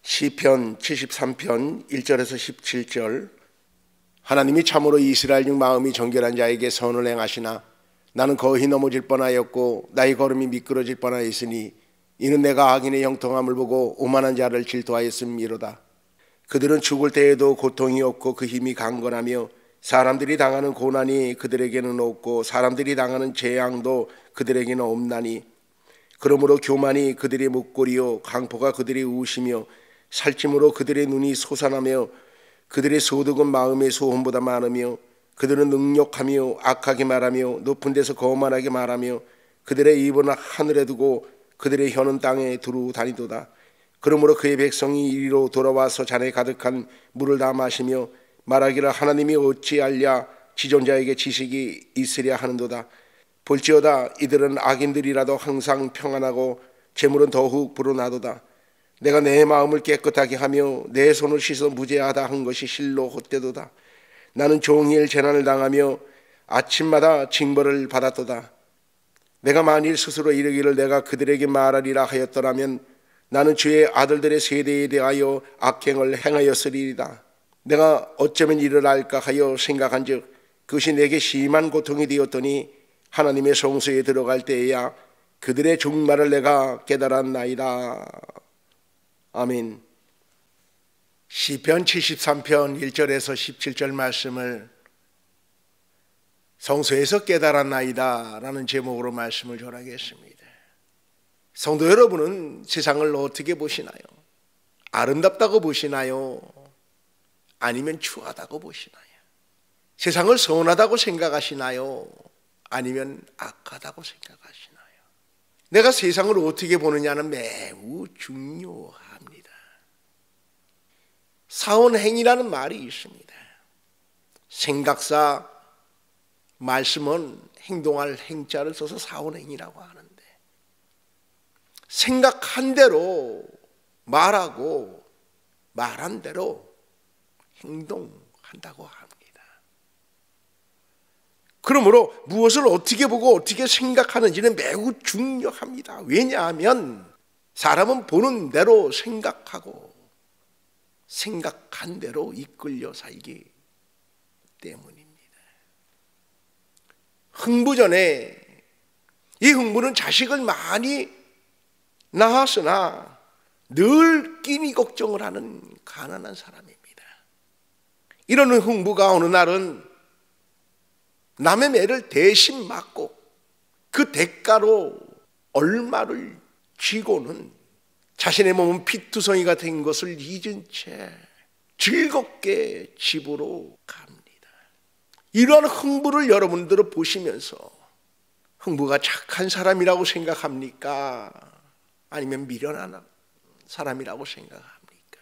시편 73편 1절에서 17절. 하나님이 참으로 이스라엘 중 마음이 정결한 자에게 선을 행하시나 나는 거의 넘어질 뻔하였고 나의 걸음이 미끄러질 뻔하였으니 이는 내가 악인의 형통함을 보고 오만한 자를 질투하였음이로다. 그들은 죽을 때에도 고통이 없고 그 힘이 강건하며 사람들이 당하는 고난이 그들에게는 없고 사람들이 당하는 재앙도 그들에게는 없나니 그러므로 교만이 그들의 목걸이요 강포가 그들의 옷이며 살찜으로 그들의 눈이 솟아나며 그들의 소득은 마음의 소원보다 많으며 그들은 능욕하며 악하게 말하며 높은 데서 거만하게 말하며 그들의 입은 하늘에 두고 그들의 혀는 땅에 두루 다니도다. 그러므로 그의 백성이 이리로 돌아와서 잔에 가득한 물을 다 마시며 말하기를 하나님이 어찌 알랴 지존자에게 지식이 있으랴 하는도다. 볼지어다 이들은 악인들이라도 항상 평안하고 재물은 더욱 불어나도다. 내가 내 마음을 깨끗하게 하며 내 손을 씻어 무죄하다 한 것이 실로 헛되도다. 나는 종일 재난을 당하며 아침마다 징벌을 받았도다. 내가 만일 스스로 이르기를 내가 그들에게 말하리라 하였더라면 나는 주의 아들들의 세대에 대하여 악행을 행하였으리이다. 내가 어쩌면 이를 알까 하여 생각한즉 그것이 내게 심한 고통이 되었더니 하나님의 성소에 들어갈 때에야 그들의 종말을 내가 깨달았나이다. 아멘. 시편 73편 1절에서 17절 말씀을 성소에서 깨달았나이다 라는 제목으로 말씀을 전하겠습니다. 성도 여러분은 세상을 어떻게 보시나요? 아름답다고 보시나요? 아니면 추하다고 보시나요? 세상을 선하다고 생각하시나요? 아니면 악하다고 생각하시나요? 내가 세상을 어떻게 보느냐는 매우 중요합니다. 사원행위라는 말이 있습니다. 생각사 말씀은 행동할 행자를 써서 사원행위라고 하는데 생각한 대로 말하고 말한 대로 행동한다고 합니다. 그러므로 무엇을 어떻게 보고 어떻게 생각하는지는 매우 중요합니다. 왜냐하면 사람은 보는 대로 생각하고 생각한 대로 이끌려 살기 때문입니다. 흥부전에 이 흥부는 자식을 많이 낳았으나 늘 끼니 걱정을 하는 가난한 사람입니다. 이러는 흥부가 어느 날은 남의 매를 대신 맞고 그 대가로 얼마를 쥐고는 자신의 몸은 피투성이가 된 것을 잊은 채 즐겁게 집으로 갑니다. 이러한 흥부를 여러분들은 보시면서 흥부가 착한 사람이라고 생각합니까? 아니면 미련한 사람이라고 생각합니까?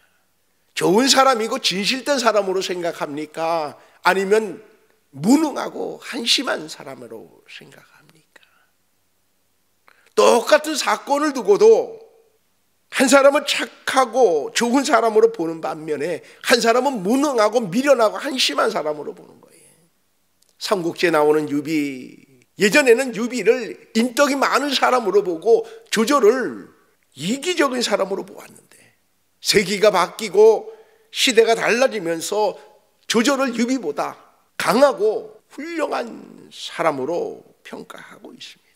좋은 사람이고 진실된 사람으로 생각합니까? 아니면 무능하고 한심한 사람으로 생각합니까? 똑같은 사건을 두고도 한 사람은 착하고 좋은 사람으로 보는 반면에 한 사람은 무능하고 미련하고 한심한 사람으로 보는 거예요. 삼국지에 나오는 유비, 예전에는 유비를 인덕이 많은 사람으로 보고 조조를 이기적인 사람으로 보았는데 세기가 바뀌고 시대가 달라지면서 조조를 유비보다 강하고 훌륭한 사람으로 평가하고 있습니다.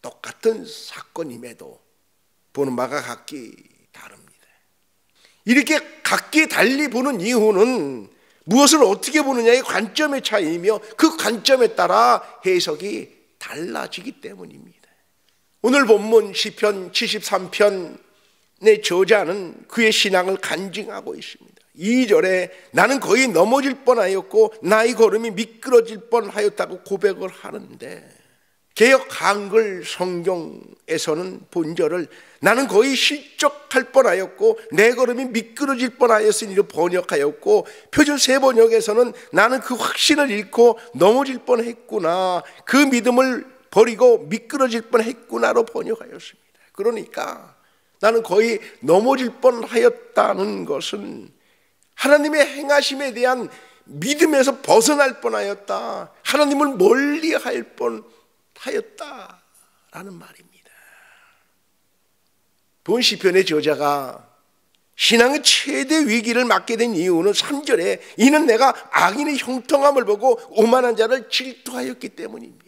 똑같은 사건임에도 보는 바가 각기 다릅니다. 이렇게 각기 달리 보는 이유는 무엇을 어떻게 보느냐의 관점의 차이이며 그 관점에 따라 해석이 달라지기 때문입니다. 오늘 본문 시편 73편의 저자는 그의 신앙을 간증하고 있습니다. 2절에 나는 거의 넘어질 뻔하였고 나의 걸음이 미끄러질 뻔하였다고 고백을 하는데 개역 한글 성경에서는 본절을 나는 거의 실족할 뻔하였고 내 걸음이 미끄러질 뻔하였으니로 번역하였고 표준 세번역에서는 나는 그 확신을 잃고 넘어질 뻔했구나, 그 믿음을 버리고 미끄러질 뻔했구나로 번역하였습니다. 그러니까 나는 거의 넘어질 뻔하였다는 것은 하나님의 행하심에 대한 믿음에서 벗어날 뻔하였다, 하나님을 멀리할 뻔하였다라는 말입니다. 본 시편의 저자가 신앙의 최대 위기를 맞게 된 이유는 3절에 이는 내가 악인의 형통함을 보고 오만한 자를 질투하였기 때문입니다.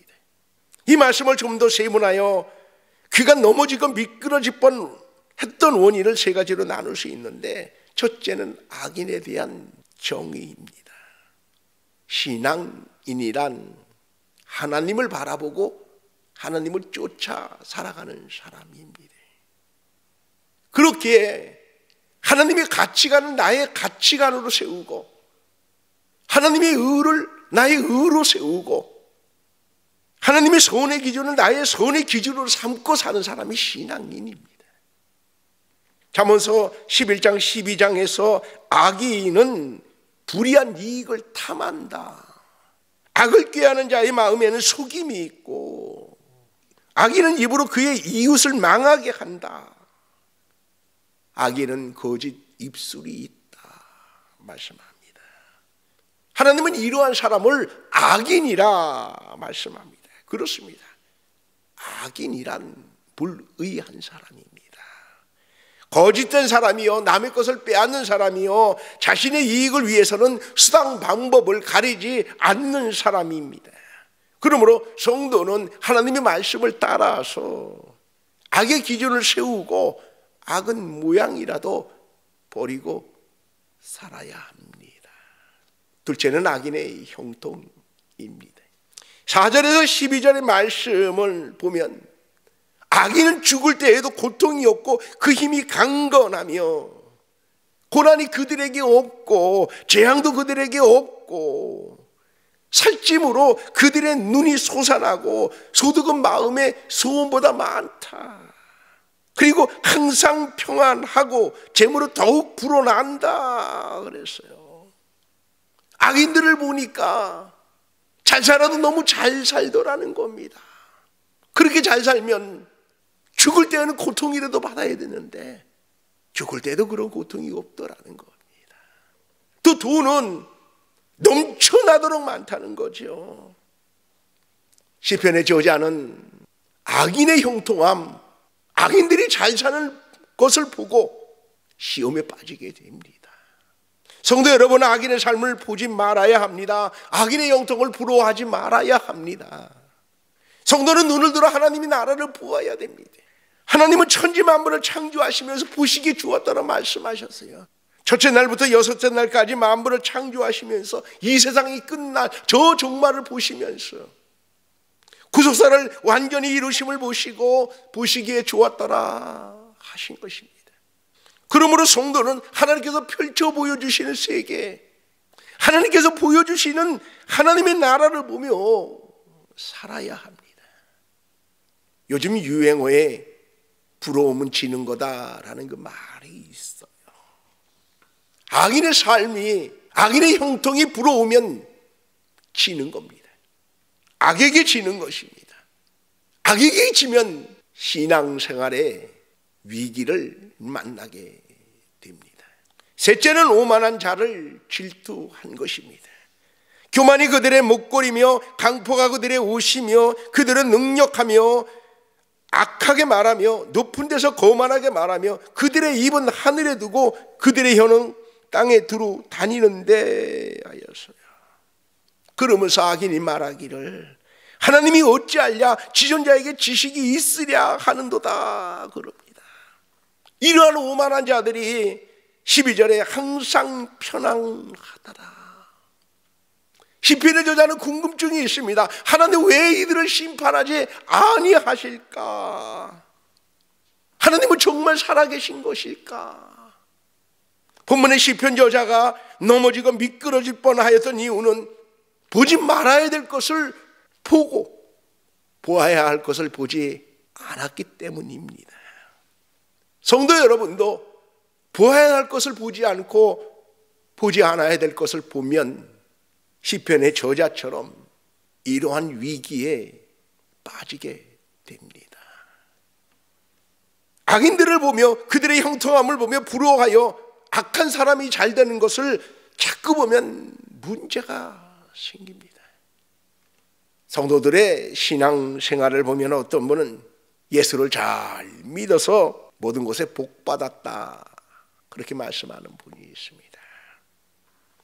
이 말씀을 좀 더 세분하여 그가 넘어지고 미끄러질 뻔했던 원인을 세 가지로 나눌 수 있는데, 첫째는 악인에 대한 정의입니다. 신앙인이란 하나님을 바라보고 하나님을 쫓아 살아가는 사람입니다. 그렇게 하나님의 가치관을 나의 가치관으로 세우고 하나님의 의를 나의 의로 세우고 하나님의 선의 기준을 나의 선의 기준으로 삼고 사는 사람이 신앙인입니다. 잠언서 11장 12장에서 악인은 불의한 이익을 탐한다. 악을 꾀하는 자의 마음에는 속임이 있고 악인은 입으로 그의 이웃을 망하게 한다. 악인은 거짓 입술이 있다 말씀합니다. 하나님은 이러한 사람을 악인이라 말씀합니다. 그렇습니다. 악인이란 불의한 사람입니다. 거짓된 사람이요, 남의 것을 빼앗는 사람이요, 자신의 이익을 위해서는 수단 방법을 가리지 않는 사람입니다. 그러므로 성도는 하나님의 말씀을 따라서 악의 기준을 세우고 악은 모양이라도 버리고 살아야 합니다. 둘째는 악인의 형통입니다. 4절에서 12절의 말씀을 보면 악인은 죽을 때에도 고통이 없고 그 힘이 강건하며 고난이 그들에게 없고 재앙도 그들에게 없고 살찜으로 그들의 눈이 솟아나고 소득은 마음의 소원보다 많다. 그리고 항상 평안하고 재물은 더욱 불어난다 그랬어요. 악인들을 보니까 잘 살아도 너무 잘 살더라는 겁니다. 그렇게 잘 살면 죽을 때는 고통이라도 받아야 되는데 죽을 때도 그런 고통이 없더라는 겁니다. 또 돈은 넘쳐나도록 많다는 거죠. 시편의 저자는 악인의 형통함, 악인들이 잘 사는 것을 보고 시험에 빠지게 됩니다. 성도 여러분, 악인의 삶을 보지 말아야 합니다. 악인의 형통을 부러워하지 말아야 합니다. 성도는 눈을 들어 하나님의 나라를 보아야 됩니다. 하나님은 천지 만물을 창조하시면서 보시기에 주었다고 말씀하셨어요. 첫째 날부터 여섯째 날까지 만물을 창조하시면서 이 세상이 끝날 저 종말을 보시면서 구속사를 완전히 이루심을 보시고 보시기에 좋았더라 하신 것입니다. 그러므로 성도는 하나님께서 펼쳐 보여주시는 세계, 하나님께서 보여주시는 하나님의 나라를 보며 살아야 합니다. 요즘 유행어에 부러움은 지는 거다라는 그 말이 있어요. 악인의 삶이, 악인의 형통이 부러우면 지는 겁니다. 악에게 지는 것입니다. 악에게 지면 신앙생활에 위기를 만나게 됩니다. 셋째는 오만한 자를 질투한 것입니다. 교만이 그들의 목걸이며 강포가 그들의 옷이며 그들은 능력하며 악하게 말하며 높은 데서 거만하게 말하며 그들의 입은 하늘에 두고 그들의 혀는 땅에 두루 다니는데 하였어요. 그러면서 악인이 말하기를 하나님이 어찌하랴 지존자에게 지식이 있으랴 하는도다 그럽니다. 이러한 오만한 자들이 12절에 항상 편안하더라. 시편의 저자는 궁금증이 있습니다. 하나님 왜 이들을 심판하지 아니하실까? 하나님은 정말 살아계신 것일까? 본문의 시편 저자가 넘어지고 미끄러질 뻔하였던 이유는 보지 말아야 될 것을 보고 보아야 할 것을 보지 않았기 때문입니다. 성도 여러분도 보아야 할 것을 보지 않고 보지 않아야 될 것을 보면 시편의 저자처럼 이러한 위기에 빠지게 됩니다. 악인들을 보며 그들의 형통함을 보며 부러워하여 악한 사람이 잘 되는 것을 자꾸 보면 문제가 생깁니다. 성도들의 신앙생활을 보면 어떤 분은 예수를 잘 믿어서 모든 것에 복 받았다 그렇게 말씀하는 분이 있습니다.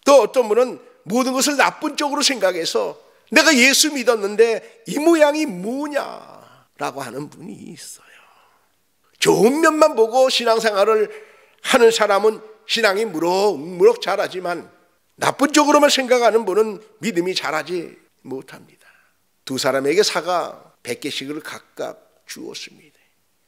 또 어떤 분은 모든 것을 나쁜 쪽으로 생각해서 내가 예수 믿었는데 이 모양이 뭐냐라고 하는 분이 있어요. 좋은 면만 보고 신앙생활을 하는 사람은 신앙이 무럭무럭 자라지만 나쁜 쪽으로만 생각하는 분은 믿음이 자라지 못합니다. 두 사람에게 사과 100개씩을 각각 주었습니다.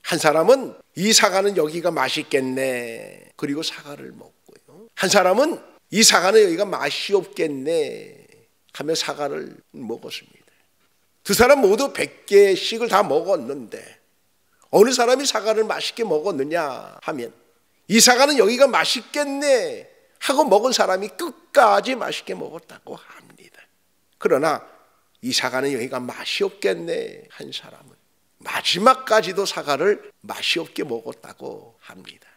한 사람은 이 사과는 여기가 맛있겠네, 그리고 사과를 먹고요. 한 사람은 이 사과는 여기가 맛이 없겠네 하며 사과를 먹었습니다. 두 사람 모두 100개씩을 다 먹었는데 어느 사람이 사과를 맛있게 먹었느냐 하면 이 사과는 여기가 맛있겠네 하고 먹은 사람이 끝까지 맛있게 먹었다고 합니다. 그러나 이 사과는 여기가 맛이 없겠네 한 사람은 마지막까지도 사과를 맛이 없게 먹었다고 합니다.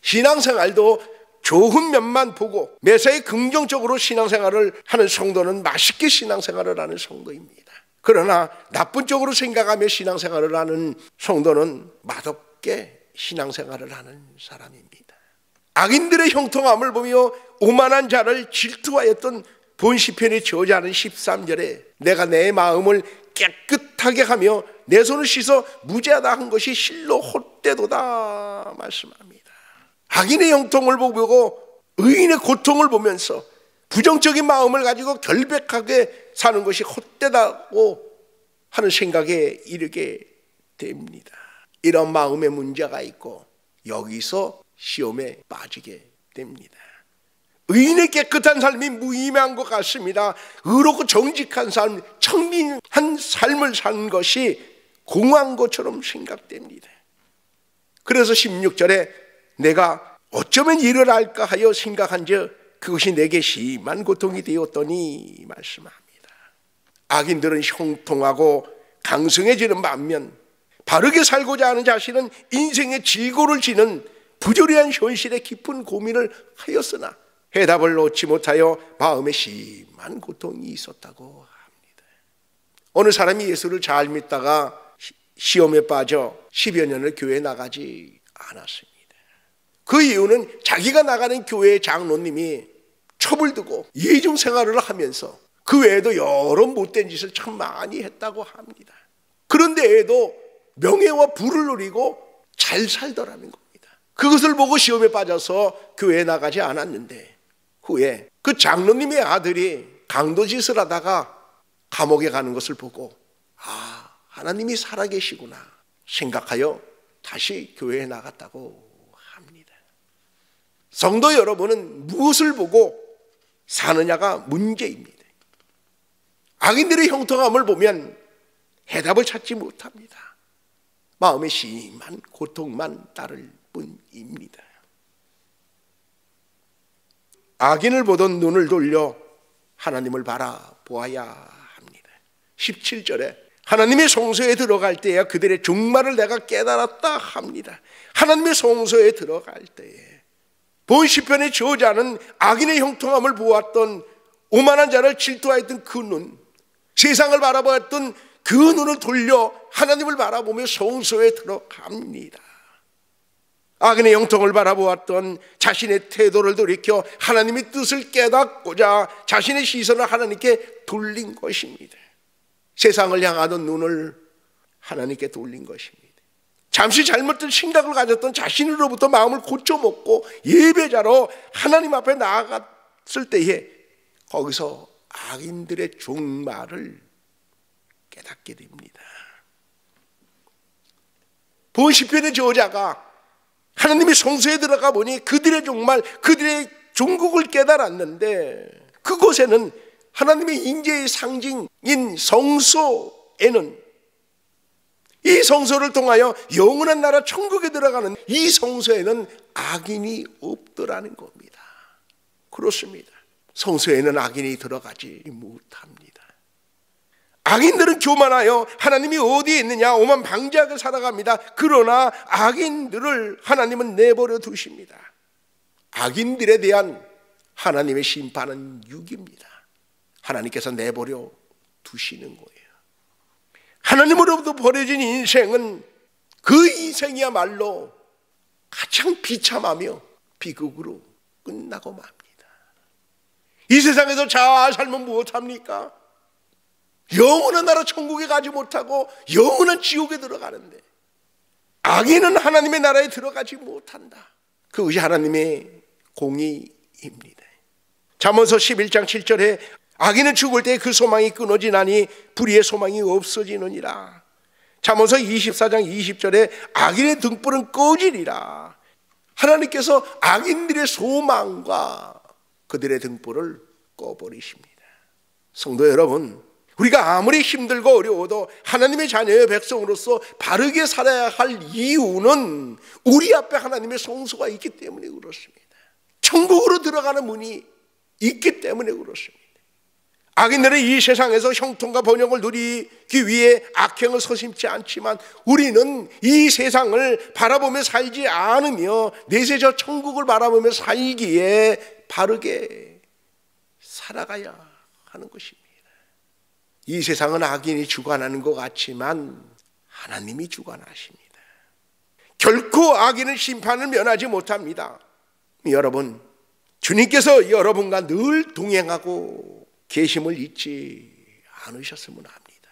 신앙생활도 좋은 면만 보고 매사에 긍정적으로 신앙생활을 하는 성도는 맛있게 신앙생활을 하는 성도입니다. 그러나 나쁜 쪽으로 생각하며 신앙생활을 하는 성도는 맛없게 신앙생활을 하는 사람입니다. 악인들의 형통함을 보며 오만한 자를 질투하였던 본 시편의 저자는 13절에 내가 내 마음을 깨끗하게 하며 내 손을 씻어 무죄하다 한 것이 실로 헛되도다 말씀합니다. 악인의 형통을 보고 의인의 고통을 보면서 부정적인 마음을 가지고 결백하게 사는 것이 헛되다고 하는 생각에 이르게 됩니다. 이런 마음의 문제가 있고 여기서 시험에 빠지게 됩니다. 의인의 깨끗한 삶이 무의미한 것 같습니다. 의롭고 정직한 삶, 청민한 삶을 사는 것이 공허한 것처럼 생각됩니다. 그래서 16절에 내가 어쩌면 이를 알까 하여 생각한즉 그것이 내게 심한 고통이 되었더니 말씀합니다. 악인들은 형통하고 강성해지는 반면 바르게 살고자 하는 자신은 인생의 질고를 지는 부조리한 현실에 깊은 고민을 하였으나 해답을 놓지 못하여 마음에 심한 고통이 있었다고 합니다. 어느 사람이 예수를 잘 믿다가 시험에 빠져 10여 년을 교회에 나가지 않았습니다. 그 이유는 자기가 나가는 교회의 장로님이 첩을 두고 예중 생활을 하면서 그 외에도 여러 못된 짓을 참 많이 했다고 합니다. 그런데에도 명예와 부를 누리고 잘 살더라는 겁니다. 그것을 보고 시험에 빠져서 교회에 나가지 않았는데 후에 그 장로님의 아들이 강도짓을 하다가 감옥에 가는 것을 보고 하나님이 살아계시구나 생각하여 다시 교회에 나갔다고 합니다. 성도 여러분은 무엇을 보고 사느냐가 문제입니다. 악인들의 형통함을 보면 해답을 찾지 못합니다. 마음에 심한 고통만 따를 뿐입니다. 악인을 보던 눈을 돌려 하나님을 바라보아야 합니다. 17절에 하나님의 성소에 들어갈 때에 그들의 종말을 내가 깨달았다 합니다. 하나님의 성소에 들어갈 때에 본 시편의 저자는 악인의 형통함을 보았던 오만한 자를 질투하였던 그 눈, 세상을 바라보았던 그 눈을 돌려 하나님을 바라보며 성소에 들어갑니다. 악인의 형통을 바라보았던 자신의 태도를 돌이켜 하나님의 뜻을 깨닫고자 자신의 시선을 하나님께 돌린 것입니다. 세상을 향하던 눈을 하나님께 돌린 것입니다. 잠시 잘못된 생각을 가졌던 자신으로부터 마음을 고쳐먹고 예배자로 하나님 앞에 나아갔을 때에 거기서 악인들의 종말을 깨닫게 됩니다. 본 시편의 저자가 하나님의 성소에 들어가 보니 그들의 종말, 그들의 종국을 깨달았는데 그곳에는 하나님의 인재의 상징인 성소에는 이 성소를 통하여 영원한 나라 천국에 들어가는 이 성소에는 악인이 없더라는 겁니다. 그렇습니다. 성소에는 악인이 들어가지 못합니다. 악인들은 교만하여 하나님이 어디에 있느냐 오만 방지하게 살아갑니다. 그러나 악인들을 하나님은 내버려 두십니다. 악인들에 대한 하나님의 심판은 육입니다. 하나님께서 내버려 두시는 거예요. 하나님으로부터 버려진 인생은 그 인생이야말로 가장 비참하며 비극으로 끝나고 맙니다. 이 세상에서 잘 살면 무엇합니까? 영원한 나라 천국에 가지 못하고 영원한 지옥에 들어가는데, 악인은 하나님의 나라에 들어가지 못한다. 그것이 하나님의 공의입니다. 잠언서 11장 7절에 악인은 죽을 때 그 소망이 끊어지나니 불의의 소망이 없어지느니라. 잠언서 24장 20절에 악인의 등불은 꺼지리라. 하나님께서 악인들의 소망과 그들의 등불을 꺼버리십니다. 성도 여러분, 우리가 아무리 힘들고 어려워도 하나님의 자녀의 백성으로서 바르게 살아야 할 이유는 우리 앞에 하나님의 성소가 있기 때문에 그렇습니다. 천국으로 들어가는 문이 있기 때문에 그렇습니다. 악인들은 이 세상에서 형통과 번영을 누리기 위해 악행을 서심지 않지만, 우리는 이 세상을 바라보며 살지 않으며 내세 저 천국을 바라보며 살기에 바르게 살아가야 하는 것입니다. 이 세상은 악인이 주관하는 것 같지만 하나님이 주관하십니다. 결코 악인은 심판을 면하지 못합니다. 여러분, 주님께서 여러분과 늘 동행하고 계심을 잊지 않으셨으면 합니다.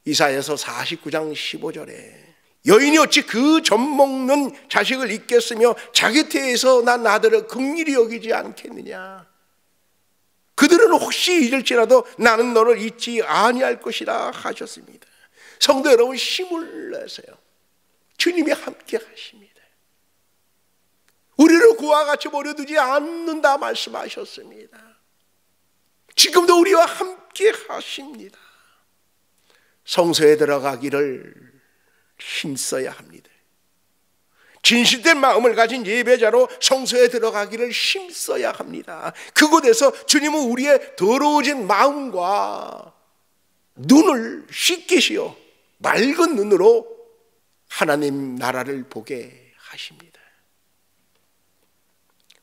이사야서 49장 15절에 여인이 어찌 그 젖먹는 자식을 잊겠으며 자기 태에서 난 아들을 긍휼히 여기지 않겠느냐. 그들은 혹시 잊을지라도 나는 너를 잊지 아니할 것이라 하셨습니다. 성도 여러분, 힘을 내세요. 주님이 함께 하십니다. 우리를 그와 같이 버려두지 않는다 말씀하셨습니다. 지금도 우리와 함께 하십니다. 성소에 들어가기를 힘써야 합니다. 진실된 마음을 가진 예배자로 성소에 들어가기를 힘써야 합니다. 그곳에서 주님은 우리의 더러워진 마음과 눈을 씻기시어 맑은 눈으로 하나님 나라를 보게 하십니다.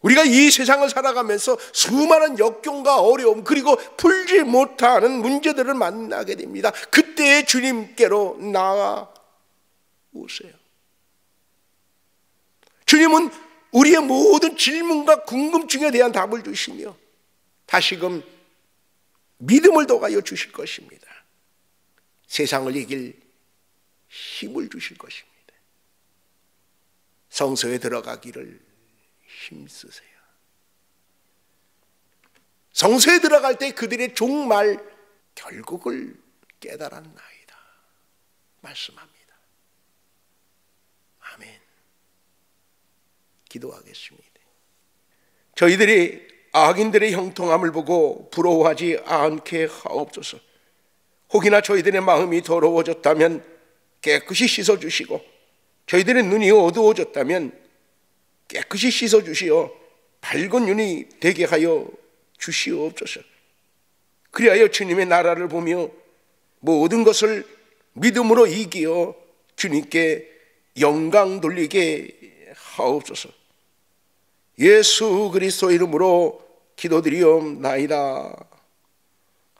우리가 이 세상을 살아가면서 수많은 역경과 어려움, 그리고 풀지 못하는 문제들을 만나게 됩니다. 그때 주님께로 나아오세요. 주님은 우리의 모든 질문과 궁금증에 대한 답을 주시며 다시금 믿음을 더하여 주실 것입니다. 세상을 이길 힘을 주실 것입니다. 성소에 들어가기를 힘쓰세요. 성소에 들어갈 때 그들의 종말 결국을 깨달았나이다 말씀합니다. 아멘. 기도하겠습니다. 저희들이 악인들의 형통함을 보고 부러워하지 않게 하옵소서. 혹이나 저희들의 마음이 더러워졌다면 깨끗이 씻어주시고, 저희들의 눈이 어두워졌다면 깨끗이 씻어주시어 밝은 눈이 되게 하여 주시옵소서. 그리하여 주님의 나라를 보며 모든 것을 믿음으로 이기어 주님께 영광 돌리게 하옵소서. 예수 그리스도 이름으로 기도드리옵나이다.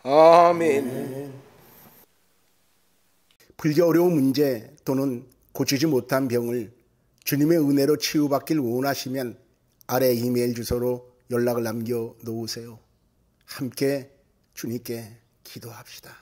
아멘. 불교 어려운 문제 또는 고치지 못한 병을 주님의 은혜로 치유받길 원하시면 아래 이메일 주소로 연락을 남겨 놓으세요. 함께 주님께 기도합시다.